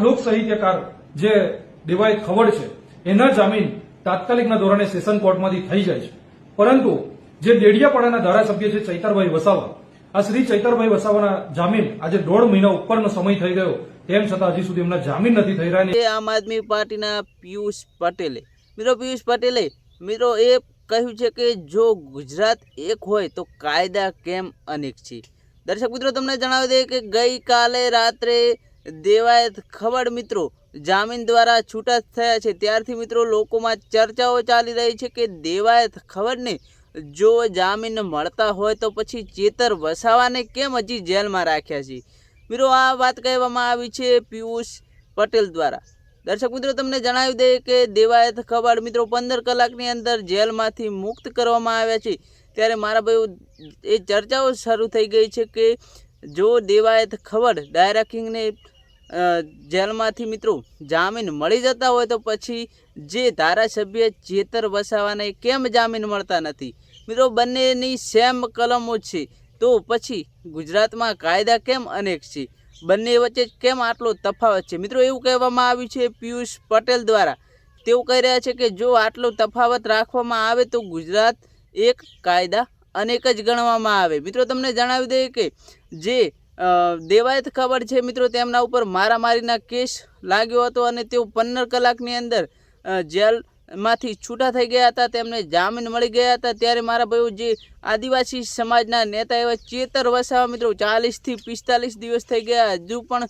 લોક સાહિત્યકાર જે દેવાયત ખવડ છે એના જામીન તાત્કાલિકના ધોરણે સેશન કોર્ટમાંથી થઈ જાય છે, પરંતુ જે ડેડિયાપાડાના ધારાસભ્ય છે ચૈતરભાઈ વસાવા, આ શ્રી ચૈતરભાઈ વસાવાના જામીન આજે 1.5 મહિના ઉપરનો સમય થઈ ગયો, તેમ છતાં હજી સુધી એમના જામીન નથી થઈ રહ્યા. આમ આદમી પાર્ટીના પિયુષ પટેલે મિત્રો એ કહ્યું છે કે જો ગુજરાત એક હોય તો કાયદા કેમ અનેક છે. દર્શક મિત્રો, તમને જણાવી દઈએ કે ગઈકાલે રાત્રે દેવાયત ખવડ મિત્રો જામીન દ્વારા છૂટા થયા છે. ત્યારથી મિત્રો લોકોમાં ચર્ચાઓ ચાલી રહી છે કે દેવાયત ખવડને જો જામીન મળતા હોય તો પછી ચેતર વસાવાને કેમ હજી જેલમાં રાખ્યા છે. મિત્રો આ વાત કહેવામાં આવી છે પિયુષ પટેલ દ્વારા. દર્શક મિત્રો, તમને જણાવી દઈએ કે દેવાયત ખવડ મિત્રો 15 કલાકની અંદર જેલમાંથી મુક્ત કરવામાં આવ્યા છે. ત્યારે મારા ભાઈઓ એ ચર્ચાઓ શરૂ થઈ ગઈ છે કે જો દેવાયત ખવડ ડાયરા કિંગને જેલમાંથી મિત્રો જામીન મળી જતા હોય તો પછી જે ધારાસભ્ય ચેતર વસાવાને કેમ જામીન મળતા નથી. મિત્રો બંનેની સેમ કલમો છે, તો પછી ગુજરાતમાં કાયદા કેમ અનેક છે, બંને વચ્ચે કેમ આટલો તફાવત છે. મિત્રો એવું કહેવામાં આવ્યું છે પિયુષ પટેલ દ્વારા. તેઓ કહી રહ્યા છે કે જો આટલો તફાવત રાખવામાં આવે તો ગુજરાત એક કાયદા અનેક જ ગણવામાં આવે. મિત્રો તમને જણાવી દઈએ કે જે દેવાયત ખબર છે મિત્રો તેમના ઉપર મારામારીના કેસ લાગ્યો હતો અને તેઓ 15 કલાકની અંદર જેલમાંથી છૂટા થઈ ગયા હતા, તેમને જામીન મળી ગયા હતા. ત્યારે મારા ભાઈઓ જે આદિવાસી સમાજના નેતા એવા ચેતર વસાવા મિત્રો 40 થી 45 દિવસ થઈ ગયા, હજુ પણ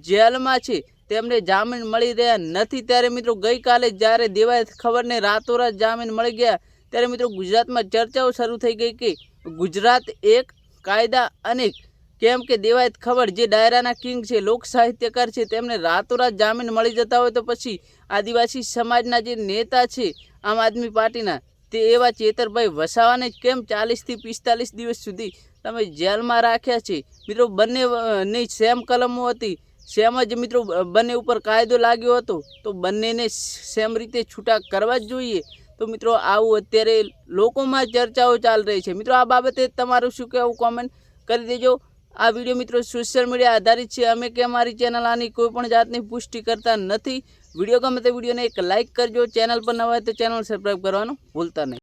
જેલમાં છે, તેમને જામીન મળી રહ્યા નથી. ત્યારે મિત્રો ગઈકાલે જ્યારે દેવાયત ખબરને રાતોરાત જામીન મળી ગયા ત્યારે મિત્રો ગુજરાતમાં ચર્ચાઓ શરૂ થઈ ગઈ કે ગુજરાત એક કાયદા અનેક. કેમ કે દેવાયત ખબર જે ડાયરાના કિંગ છે, લોક સાહિત્યકાર છે, તેમને રાતોરાત જામીન મળી જતા હોય તો પછી આદિવાસી સમાજના જે નેતા છે આમ આદમી પાર્ટીના, તે એવા ચેતરભાઈ વસાવાને કેમ 40 થી 45 દિવસ સુધી તમે જેલમાં રાખ્યા છે. મિત્રો બંનેની સેમ કલમો હતી, સેમ જ મિત્રો બંને ઉપર કાયદો લાગ્યો હતો, તો બંનેને સેમ રીતે છૂટા કરવા જ જોઈએ. તો મિત્રો આવું અત્યારે લોકોમાં ચર્ચાઓ ચાલી રહી છે. મિત્રો આ બાબતે તમારું શું કહેવું કોમેન્ટ કરી દેજો. આ વિડીયો મિત્રો સોશિયલ મીડિયા આધારિત છે. અમે કે અમારી ચેનલ આની કોઈ પણ જાતની પુષ્ટિ કરતા નથી. વિડીયો ગમે તો વિડીયોને એક લાઇક કરજો. ચેનલ પર નવા હોય તો ચેનલ સબસ્ક્રાઈબ કરવાનું ભૂલતા નહીં.